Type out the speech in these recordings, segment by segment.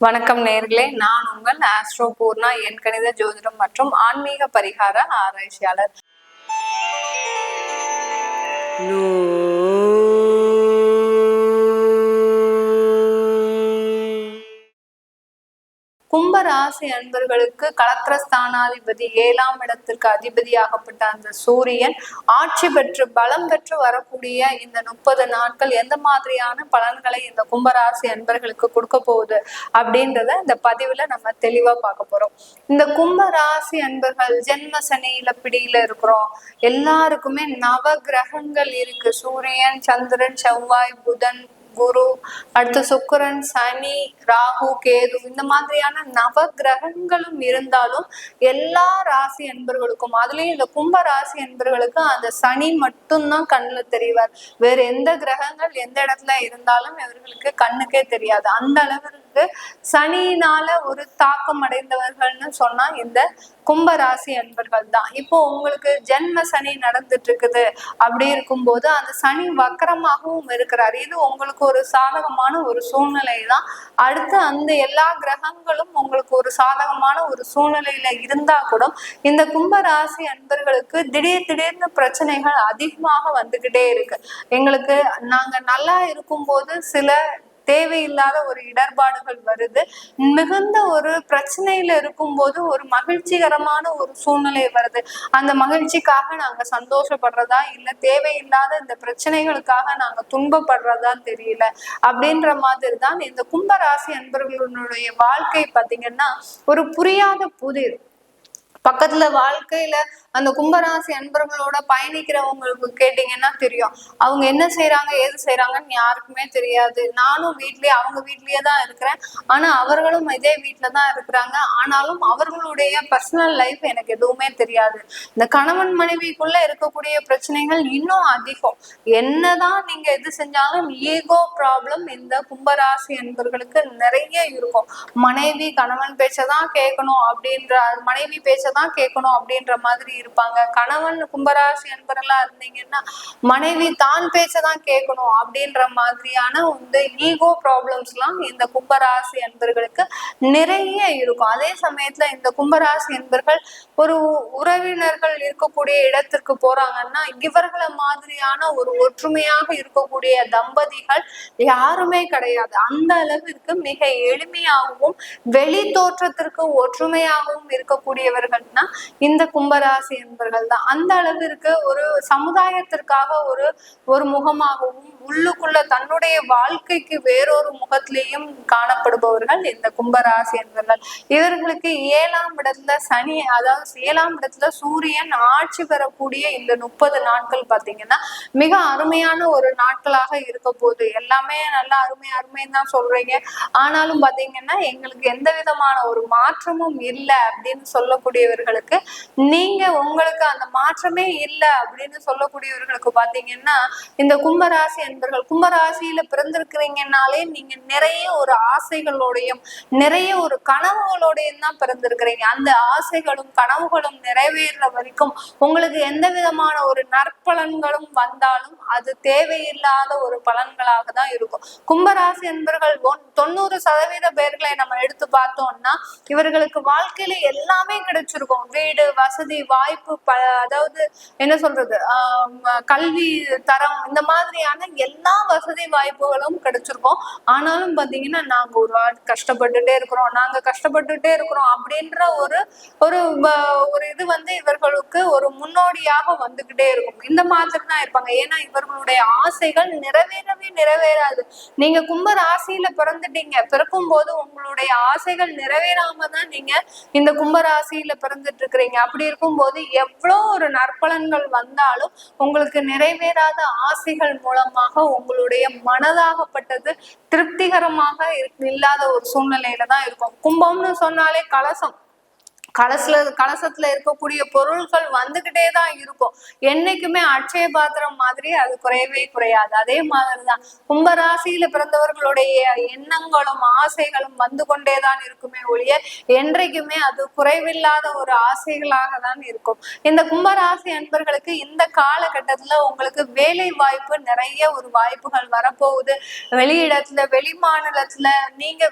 வணக்கம் நேர்களே, நான் உங்கள் ஆஸ்ட்ரோ பூர்ணா, என் கணித ஜோதிடம் மற்றும் ஆன்மீக பரிகார ஆராய்ச்சியாளர். கும்ப ராசி அன்பர்களுக்கு களத்திரஸ்தானாதிபதி 7ஆம் இடத்திற்கு அதிபதியாகப்பட்ட அந்த சூரியன் ஆட்சி பெற்று பலம் பெற்று வரக்கூடிய இந்த 30 நாட்கள் எந்த மாதிரியான பலன்களை இந்த கும்பராசி அன்பர்களுக்கு கொடுக்க போகுது அப்படின்றத இந்த பதிவுல நம்ம தெளிவா பார்க்க போறோம். இந்த கும்ப ராசி அன்பர்கள் ஜென்ம சனியில பிடியில இருக்கிறோம். எல்லாருக்குமே நவ கிரகங்கள் இருக்கு. சூரியன், சந்திரன், செவ்வாய், புதன், குரு, அடுத்து சுக்கிரன், சனி, ராகு, கேது, இந்த மாதிரியான நவ கிரகங்களும் இருந்தாலும் எல்லா ராசி அன்பர்களுக்கும், அதுலயும் இந்த கும்ப ராசி அன்பர்களுக்கு அந்த சனி மட்டும்தான் கண்ணுல தெரிவார். வேற எந்த கிரகங்கள் எந்த இடத்துல இருந்தாலும் இவர்களுக்கு கண்ணுக்கே தெரியாது. அந்த அளவிற்கு சனியினால ஒரு தாக்கம் அடைந்தவர்கள்னு சொன்னா இந்த கும்ப ராசி அன்பர்கள் தான். இப்போ உங்களுக்கு ஜென்ம சனி நடந்துட்டு இருக்குது. அப்படி இருக்கும்போது அந்த சனி வக்கரமாகவும் இருக்கிறார். இது உங்களுக்கு ஒரு சாதகமான ஒரு சூழ்நிலை தான். அடுத்து அந்த எல்லா கிரகங்களும் உங்களுக்கு ஒரு சாதகமான ஒரு சூழ்நிலையில இருந்தா கூட இந்த கும்ப ராசி அன்பர்களுக்கு திடீர்னு பிரச்சனைகள் அதிகமாக வந்துகிட்டே இருக்கு. எங்களுக்கு நாங்க நல்லா இருக்கும்போது சில தேவையில்லாத ஒரு இடர்பாடுகள் வருது. மிகுந்த ஒரு பிரச்சனையில இருக்கும்போது ஒரு மகிழ்ச்சிகரமான ஒரு சூழ்நிலை வருது. அந்த மகிழ்ச்சிக்காக நாங்க சந்தோஷப்படுறதா இல்ல தேவையில்லாத இந்த பிரச்சனைகளுக்காக நாங்க துன்பப்படுறதா தெரியல. அப்படின்ற மாதிரி தான் இந்த கும்பராசி அன்பர்களுடைய வாழ்க்கை பாத்தீங்கன்னா ஒரு புரியாத புதிர். பக்கத்துல வாழ்க்கையில அந்த கும்பராசி அன்பர்களோட பயணிக்கிறவங்களுக்கு கேட்டீங்கன்னா தெரியும், அவங்க என்ன செய்யறாங்க ஏது செய்யறாங்கன்னு யாருக்குமே தெரியாது. நானும் அவங்க வீட்லயே தான் இருக்கிறேன். ஆனா அவர்களும் இதே வீட்டுலதான் இருக்கிறாங்க. ஆனாலும் அவர்களுடைய பர்சனல் லைஃப் எனக்கு எதுவுமே தெரியாது. இந்த கணவன் மனைவிக்குள்ள இருக்கக்கூடிய பிரச்சனைகள் இன்னும் அதிகம். என்னதான் நீங்க எது செஞ்சாலும் ஈகோ ப்ராப்ளம் இந்த கும்பராசி அன்பர்களுக்கு நிறைய இருக்கும். மனைவி கணவன் பேச்சதான் கேட்கணும் அப்படின்ற, மனைவி பேச்சதான் கேட்கணும் அப்படின்ற மாதிரி இருப்பாங்க. கணவன் கும்பராசி அன்பர்களா இருந்தீங்கன்னா மனைவி தான் பேச்சதான் கேட்கணும் அப்படின்ற மாதிரியான இந்த ஈகோ ப்ராப்ளம்ஸ் எல்லாம் இந்த கும்பராசி அன்பர்களுக்கு நிறைய இருக்கும். அதே சமயத்துல இந்த கும்பராசி அன்பர்கள் ஒரு உறவினர்கள் இருக்கக்கூடிய இடத்திற்கு போறாங்கன்னா இவர்களை மாதிரியான ஒரு ஒற்றுமையாக இருக்கக்கூடிய தம்பதிகள் யாருமே கிடையாது. அந்த அளவிற்கு மிக எளிமையாகவும் வெளி தோற்றத்திற்கு ஒற்றுமையாகவும் இருக்கக்கூடியவர்கள்னா இந்த கும்பராசி என்பர்கள் தான். அந்த அளவிற்கு ஒரு சமுதாயத்திற்காக ஒரு முகமாகவும் உள்ளுக்குள்ள தன்னுடைய வாழ்க்கைக்கு வேறொரு முகத்திலேயும் காணப்படுபவர்கள் இந்த கும்பராசி என்பர்கள். இவர்களுக்கு 7ஆம் இடத்துல சனி, அதாவது 7ஆம் இடத்துல சூரியன் ஆட்சி பெறக்கூடிய இந்த 30 நாட்கள் பாத்தீங்கன்னா மிக அருமையான ஒரு நாட்களாக இருக்க போகுது. எல்லாமே நல்லா அருமைன்னு தான் சொல்றீங்க. ஆனாலும் பாத்தீங்கன்னா எங்களுக்கு எந்த விதமான ஒரு மாற்றமும் இல்லை அப்படின்னு சொல்லக்கூடியவர்களுக்கு, நீங்க உங்களுக்கு அந்த மாற்றமே இல்லை அப்படின்னு சொல்லக்கூடியவர்களுக்கு பாத்தீங்கன்னா இந்த கும்பராசி என்பர்கள், கும்பராசியில பிறந்திருக்கிறீங்கன்னாலே நீங்க நிறைய ஒரு ஆசைகளோடையும் நிறைய ஒரு கனவுகளோடையும் தான் பிறந்திருக்கிறீங்க. அந்த ஆசைகளும் கனவுகளும் நிறைவேற வரைக்கும் உங்களுக்கு எந்த விதமான ஒரு நற்பலன்களும் வந்தாலும் அது தேவையில்லாத ஒரு பலன்களாக தான் இருக்கும். கும்பராசி என்பர்கள் 90% பேர்களை நம்ம எடுத்து பார்த்தோம்னா இவர்களுக்கு வாழ்க்கையில எல்லாமே கிடைச்சிருக்கும். வீடு, வசதி, வாய்ப்பு, அதாவது என்ன சொல்றது, கல்வி தரம், இந்த மாதிரியான எல்லா வசதி வாய்ப்புகளும் கிடைச்சிருக்கும். ஆனாலும் பாத்தீங்கன்னா நாங்க ஒரு கஷ்டப்பட்டுட்டே இருக்கிறோம் அப்படின்ற ஒரு இது இவர்களுக்கு ஒரு முன்னோடியாக வந்துகிட்டே இருக்கும். இந்த மாதிரி தான் இருப்பாங்க. ஏன்னா இவர்களுடைய ஆசைகள் நிறைவேறாது. நீங்க கும்ப ராசியில பிறந்துட்டீங்க, பிறக்கும் போது உங்களுடைய ஆசைகள் நிறைவேறாம தான் நீங்க இந்த கும்ப ராசியில பிறந்துட்டு இருக்கிறீங்க. அப்படி இருக்கும்போது எவ்வளோ ஒரு நற்பலன்கள் வந்தாலும் உங்களுக்கு நிறைவேறாத ஆசைகள் மூலமாக உங்களுடைய மனதாகப்பட்டது திருப்திகரமாக இல்லாத ஒரு சூழ்நிலையில தான் இருக்கும். கும்பம்னு சொன்னாலே கலசம், கலசத்துல இருக்கக்கூடிய பொருட்கள் வந்துகிட்டே தான் இருக்கும். என்னைக்குமே அட்சய பாத்திரம் மாதிரி அது குறையவே குறையாது. அதே மாதிரிதான் கும்பராசியில பிறந்தவர்களுடைய எண்ணங்களும் ஆசைகளும் வந்து கொண்டேதான் இருக்குமே ஒழிய என்றைக்குமே அது குறைவில்லாத ஒரு ஆசைகளாக தான் இருக்கும். இந்த கும்பராசி அன்பர்களுக்கு இந்த காலகட்டத்துல உங்களுக்கு வேலை வாய்ப்பு நிறைய ஒரு வாய்ப்புகள் வரப்போகுது. வெளியிடத்துல வெளி மாநிலத்துல நீங்க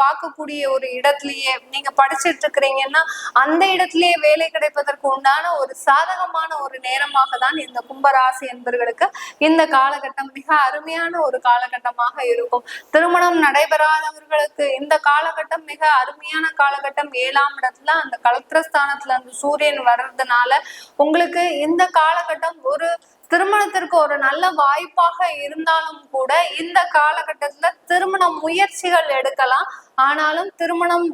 பார்க்கக்கூடிய ஒரு இடத்துலயே நீங்க படிச்சுட்டு இருக்கிறீங்கன்னா அந்த இடத்திலேயே வேலை கிடைப்பதற்கு உண்டான ஒரு சாதகமான ஒரு நேரமாக தான் இந்த கும்பராசி என்பவர்களுக்கு இந்த காலகட்டம் மிக அருமையான ஒரு காலகட்டமாக இருக்கும். திருமணம் நடைபெறாதவர்களுக்கு இந்த காலகட்டம் மிக அருமையான காலகட்டம். 7ஆம் இடத்துல அந்த கலத்திரஸ்தானத்துல அந்த சூரியன் வர்றதுனால உங்களுக்கு இந்த காலகட்டம் ஒரு திருமணத்திற்கு ஒரு நல்ல வாய்ப்பாக இருந்தாலும் கூட இந்த காலகட்டத்துல திருமண முயற்சிகள் எடுக்கலாம். ஆனாலும் திருமணம்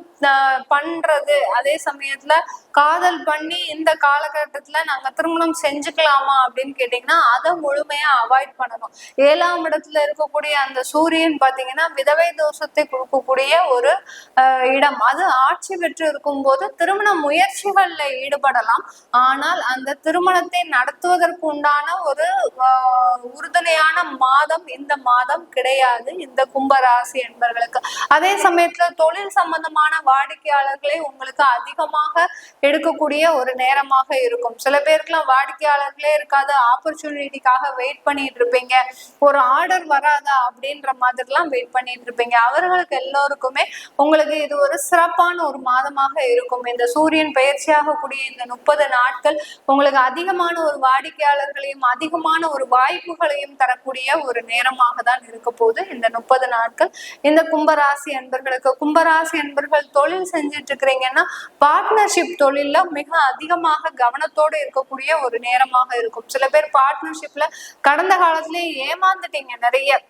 பண்றது அதே சமயத்துல காதல் பண்ணி இந்த காலகட்டத்துல நாங்க திருமணம் செஞ்சுக்கலாமா அப்படின்னு கேட்டீங்கன்னா அதை முழுமையா அவாய்ட் பண்ணணும். 7ஆம் இடத்துல இருக்கக்கூடிய அந்த சூரியன் பாத்தீங்கன்னா விதவை தோஷத்தை கொடுக்கக்கூடிய ஒரு இடம். அது ஆட்சி பெற்று இருக்கும் போது திருமண முயற்சிகள்ல ஈடுபடலாம். ஆனால் அந்த திருமணத்தை நடத்துவதற்கு உண்டான ஒரு உறுதுணையான மாதம் இந்த மாதம் கிடையாது இந்த கும்பராசி என்பவர்களுக்கு. அதே சமயத்துல தொழில் சம்பந்தமான வாடிக்கையாளர்களை உங்களுக்கு அதிகமாக எடுக்கக்கூடிய ஒரு நேரமாக இருக்கும். சில பேருக்குலாம் வாடிக்கையாளர்களே இருக்காது, ஆப்பர்ச்சுனிட்டிக்காக வெயிட் பண்ணிட்டு இருப்பீங்க. ஒரு ஆர்டர் வராதா அப்படின்ற மாதிரிலாம் வெயிட் பண்ணிட்டு இருப்பீங்க. அவர்களுக்கு எல்லோருக்குமே உங்களுக்கு இது ஒரு சிறப்பான ஒரு மாதமாக இருக்கும். இந்த சூரியன் பயிற்சியாக கூடிய இந்த 30 நாட்கள் உங்களுக்கு அதிகமான ஒரு வாடிக்கையாளர்களையும் அதிகமான ஒரு வாய்ப்புகளையும் தரக்கூடிய ஒரு நேரமாக தான் இருக்க போது இந்த 30 நாட்கள் இந்த கும்பராசி அன்பர்களுக்கு. கும்பராசி அன்பர்கள் தொழில் செஞ்சுட்டு இருக்கிறீங்கன்னா பார்ட்னர்ஷிப் தொழில்ல மிக அதிகமாக கவனத்தோடு இருக்கக்கூடிய ஒரு நேரமாக இருக்கும். சில பேர் பார்ட்னர்ஷிப்ல கடந்த காலத்திலேயே ஏமாந்துட்டீங்க நிறைய.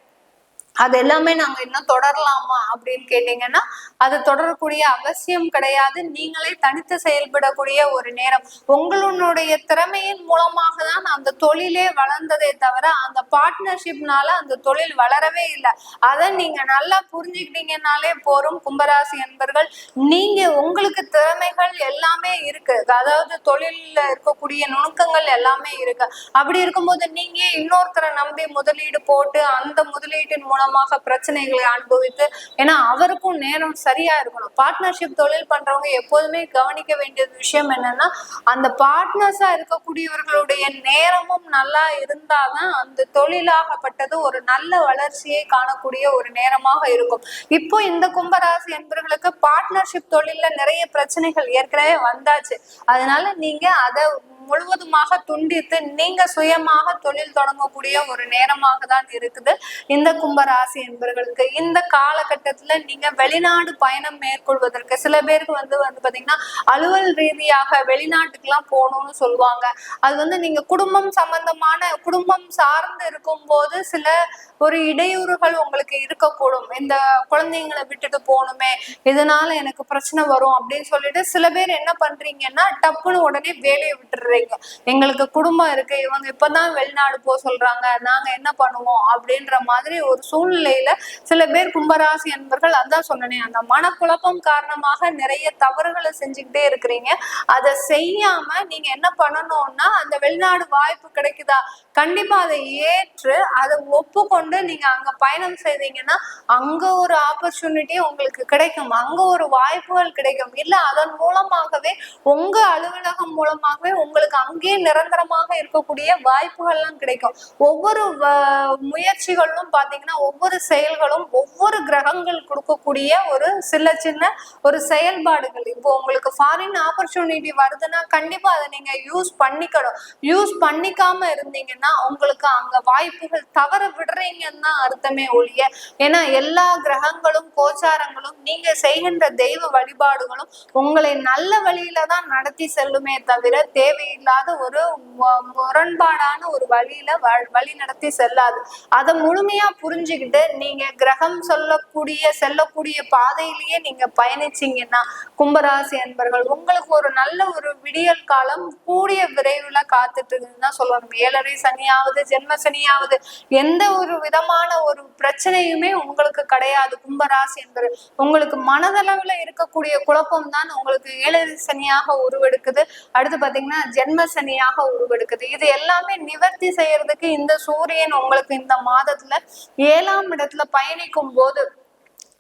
அது எல்லாமே நாங்க இன்னும் தொடரலாமா அப்படின்னு கேட்டீங்கன்னா அது தொடரக்கூடிய அவசியம் கிடையாது. நீங்களே தனித்து செயல்படக்கூடிய ஒரு நேரம். உங்களுடைய திறமையின் மூலமாக தான் அந்த தொழிலே வளர்ந்ததே தவிர அந்த பார்ட்னர்ஷிப்னால அந்த தொழில் வளரவே இல்லை. அதை நீங்க நல்லா புரிஞ்சுக்கிட்டீங்கன்னாலே போரும். கும்பராசி என்பர்கள் நீங்க உங்களுக்கு திறமைகள் எல்லாமே இருக்கு, அதாவது தொழில இருக்கக்கூடிய நுணுக்கங்கள் எல்லாமே இருக்கு. அப்படி இருக்கும்போது நீங்க இன்னொருத்தரை நம்பி முதலீடு போட்டு அந்த முதலீட்டின் மூலம் பிரச்சனைகளை அனுபவித்து, ஏன்னா அவருக்கும் நேரம் சரியா இருக்கணும். பார்ட்னர்ஷிப் தொழில் பண்றவங்க எப்போதுமே கவனிக்க வேண்டிய விஷயம் என்னன்னா அந்த பார்ட்னர்ஸா இருக்கக்கூடியவர்களுடைய நேரமும் நல்லா இருந்தாதான் அந்த தொழிலாகப்பட்டது ஒரு நல்ல வளர்ச்சியை காணக்கூடிய ஒரு நேரமாக இருக்கும். இப்போ இந்த கும்பராசி என்பவர்களுக்கு பார்ட்னர்ஷிப் தொழில்ல நிறைய பிரச்சனைகள் ஏற்கனவே வந்தாச்சு. அதனால நீங்க அதை முழுவதுமாக துண்டித்து நீங்க சுயமாக தொழில் தொடங்கக்கூடிய ஒரு நேரமாக தான் இருக்குது இந்த கும்பராசி என்பவர்களுக்கு. இந்த காலகட்டத்துல நீங்க வெளிநாடு பயணம் மேற்கொள்வதற்கு சில பேருக்கு வந்து பாத்தீங்கன்னா அலுவல் ரீதியாக வெளிநாட்டுக்கு எல்லாம் போகணும்னு சொல்லுவாங்க. அது நீங்க குடும்பம் சம்பந்தமான குடும்பம் சார்ந்து இருக்கும் போது சில ஒரு இடையூறுகள் உங்களுக்கு இருக்கக்கூடும். இந்த குழந்தைங்களை விட்டுட்டு போகணுமே, இதனால எனக்கு பிரச்சனை வரும் அப்படின்னு சொல்லிட்டு சில பேர் என்ன பண்றீங்கன்னா டப்புன்னு உடனே வேலையை விட்டுடுறீங்க. எங்களுக்கு குடும்பம் இருக்கு, இவங்க இப்பதான் வெளிநாடு போக சொல்றாங்க, நாங்க என்ன பண்ணுவோம் அப்படின்ற மாதிரி ஒரு சூழ்நிலையில சில பேர் கும்பராசி என்பர்கள், அதான் சொன்னேன், அந்த மனக்குழப்பம் காரணமாக நிறைய தவறுகளை செஞ்சுக்கிட்டே இருக்கிறீங்க. அதை செய்யாம நீங்க என்ன பண்ணணும்னா அந்த வெளிநாடு வாய்ப்பு கிடைக்குதா கண்டிப்பா அதை ஏற்று அதை ஒப்புக்கொண்டு நீங்க அங்க பயணம் செய்தீங்கன்னா அங்க ஒரு ஆப்பர்ச்சுனிட்டி உங்களுக்கு கிடைக்கும், அங்க ஒரு வாய்ப்புகள் கிடைக்கும். இல்ல அதன் மூலமாகவே உங்க அலுவலகம் மூலமாகவே உங்களுக்கு அங்கேயே நிரந்தரமாக இருக்கக்கூடிய வாய்ப்புகள் எல்லாம் கிடைக்கும். ஒவ்வொரு முயற்சிகளும் பாத்தீங்கன்னா ஒவ்வொரு செயல்களும் ஒவ்வொரு கிரகங்கள் கொடுக்கக்கூடிய ஒரு சின்ன ஒரு செயல்பாடுகள். இப்போ உங்களுக்கு ஃபாரின் ஆப்பர்ச்சுனிட்டி வருதுன்னா கண்டிப்பா அதை நீங்க யூஸ் பண்ணிக்கணும். யூஸ் பண்ணிக்காம இருந்தீங்கன்னா உங்களுக்கு அங்க வாய்ப்புகள் தவற விடுறீங்கன்னு தான் அர்த்தமே ஒழிய. ஏன்னா எல்லா கிரகங்களும் கோச்சாரங்களும் நீங்க செய்கின்ற தெய்வ வழிபாடுகளும் உங்களை நல்ல வழியில தான் நடத்தி செல்லுமே தவிர தேவை தேவையில்லாத ஒரு முரண்பாடான ஒரு வழியில வழி நடத்தி செல்லாது. அதை முழுமையா புரிஞ்சுக்கிட்டு நீங்க கிரகம் செல்லக்கூடிய பாதையிலேயே நீங்க பயணிச்சீங்கன்னா கும்பராசி அன்பர்கள் உங்களுக்கு ஒரு நல்ல ஒரு விடியல் காலம் கூடிய விரைவுல காத்துட்டு இருக்குன்னு தான் சொல்லணும். 7.5 சனியாவது ஜென்ம சனியாவது எந்த ஒரு விதமான ஒரு பிரச்சனையுமே உங்களுக்கு கிடையாது. கும்பராசி என்பது உங்களுக்கு மனதளவுல இருக்கக்கூடிய குழப்பம் தான் உங்களுக்கு 7.5 சனியாக உருவெடுக்குது. அடுத்து பாத்தீங்கன்னா ஜென்ம சனியாக உருவெடுக்குது. இது எல்லாமே நிவர்த்தி செய்யறதுக்கு இந்த சூரியன் உங்களுக்கு இந்த மாதத்துல 7ஆம் இடத்துல பயணிக்கும் போது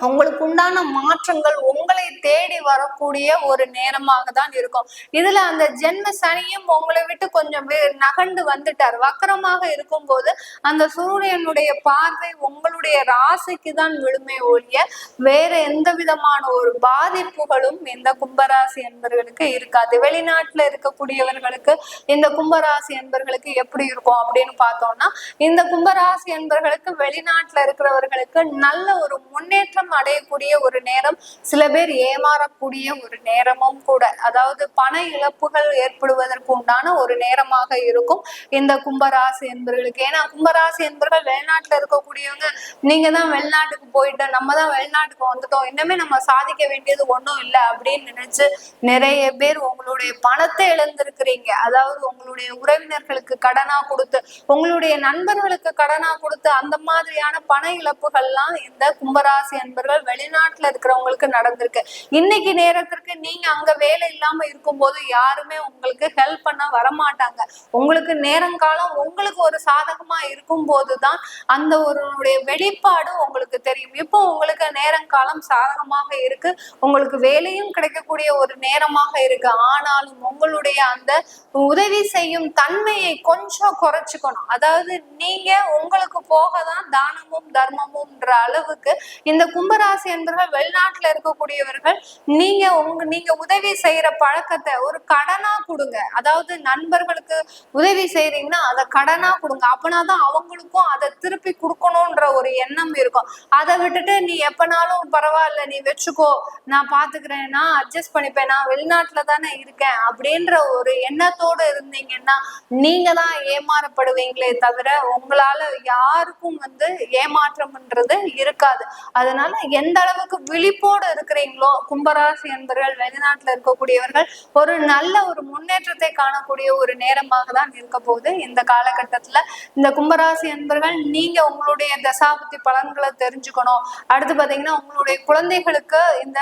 உங்களுக்கு உண்டான மாற்றங்கள் உங்களை தேடி வரக்கூடிய ஒரு நேரமாக தான் இருக்கும். இதுல அந்த ஜென்ம சனியும் உங்களை விட்டு கொஞ்சம் நகர்ந்து வந்துட்டார். வக்கரமாக இருக்கும் போது அந்த சூரியனுடைய பார்வை உங்களுடைய ராசிக்கு தான் விழுமை ஒழிய வேற எந்த விதமான ஒரு பாதிப்புகளும் இந்த கும்பராசி என்பவர்களுக்கு இருக்காது. வெளிநாட்டுல இருக்கக்கூடியவர்களுக்கு இந்த கும்பராசி என்பவர்களுக்கு எப்படி இருக்கும் அப்படின்னு பார்த்தோம்னா, இந்த கும்பராசி என்பவர்களுக்கு வெளிநாட்டுல இருக்கிறவர்களுக்கு நல்ல ஒரு முன்னேற்றம் அடையக்கூடிய ஒரு நேரம், சில பேர் ஏமாறக்கூடிய ஒரு நேரமும் கூட. அதாவது பண இழப்புகள் ஏற்படுவதற்கு உண்டான ஒரு நேரமாக இருக்கும் இந்த கும்பராசி என்பவர்களுக்கு. ஏன்னா கும்பராசி என்பவர்கள் வெளிநாட்டுல இருக்கக்கூடியவங்க, நீங்க தான் வெளிநாட்டுக்கு போயிட்டு நம்ம தான் வெளிநாட்டுக்கு வந்துட்டோம், இன்னுமே நம்ம சாதிக்க வேண்டியது ஒண்ணும் இல்லை அப்படின்னு நினைச்சு நிறைய பேர் உங்களுடைய பணத்தை இழந்திருக்கிறீங்க. அதாவது உங்களுடைய உறவினர்களுக்கு கடனா கொடுத்து, உங்களுடைய நண்பர்களுக்கு கடனா கொடுத்து, அந்த மாதிரியான பண இழப்புகள்லாம் இந்த கும்பராசி வெளிநாட்டுல இருக்கிறவங்களுக்கு நடந்திருக்கு. இன்னைக்கு நேரத்திற்கு நீங்க அங்க வேலை இல்லாம இருக்கும்போது யாருமே உங்களுக்கு ஹெல்ப் பண்ண வரமாட்டாங்க. உங்களுக்கு நேரங்காலம் உங்களுக்கு ஒரு சாதகமா இருக்கும் போதுதான் அந்த ஒரு வெளிப்பாடு உங்களுக்கு தெரியும். இப்போ உங்களுக்கு நேரங்காலம் சாதகமாக இருக்கு, உங்களுக்கு வேலையும் கிடைக்கக்கூடிய ஒரு நேரமாக இருக்கு. ஆனாலும் உங்களுடைய அந்த உதவி செய்யும் தன்மையை கொஞ்சம் குறைச்சுக்கணும். அதாவது நீங்க உங்களுக்கு போகதான் தானமும் தர்மமும்ன்ற அளவுக்கு இந்த கும்பராசி என்பவர்கள் வெளிநாட்டுல இருக்கக்கூடியவர்கள் நீங்க உதவி செய்யற பழக்கத்தை ஒரு கடனா கொடுங்க. அதாவது நண்பர்களுக்கு உதவி செய்றீங்கன்னா அதை கடனா கொடுங்க. அப்படின்னாதான் அவங்களுக்கும் அதை திருப்பி கொடுக்கணும்ன்ற ஒரு எண்ணம் இருக்கும். அதை விட்டுட்டு நீ எப்பனாலும் பரவாயில்ல நீ வச்சுக்கோ, நான் பாத்துக்கிறேன், நான் அட்ஜஸ்ட் பண்ணிப்பேன், நான் வெளிநாட்டுல தானே இருக்கேன் அப்படின்ற ஒரு எண்ணத்தோடு இருந்தீங்கன்னா நீங்க தான் ஏமாறப்படுவீங்களே தவிர உங்களால யாருக்கும் ஏமாற்றம்ன்றது இருக்காது. அதனால எந்த அளவுக்கு விழிப்போடு இருக்கிறீங்களோ கும்பராசி என்பவர்கள் வெளிநாட்டுல இருக்கக்கூடியவர்கள் ஒரு நல்ல ஒரு முன்னேற்றத்தை காணக்கூடிய ஒரு நேரமாக தான் இருக்க போகுது. இந்த காலகட்டத்துல இந்த கும்பராசி என்பவர்கள் நீங்க உங்களுடைய தசாபுத்தி பலன்களை தெரிஞ்சுக்கணும். அடுத்து பாத்தீங்கன்னா உங்களுடைய குழந்தைகளுக்கு இந்த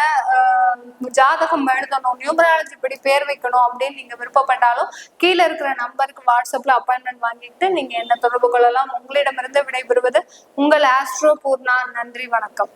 ஜாதகம் எழுதணும், நியூமராலஜி படி பேர் வைக்கணும் அப்படின்னு நீங்க விருப்பப்பட்டாலும் கீழே இருக்கிற நம்பருக்கு வாட்ஸ்அப்ல அப்பாயின்மெண்ட் வாங்கிட்டு நீங்க என்ன தொடர்பு கொள்ளலாம். உங்களிடமிருந்து விடைபெறுவது உங்கள் ஆஸ்ட்ரோ பூர்ணா. நன்றி, வணக்கம்.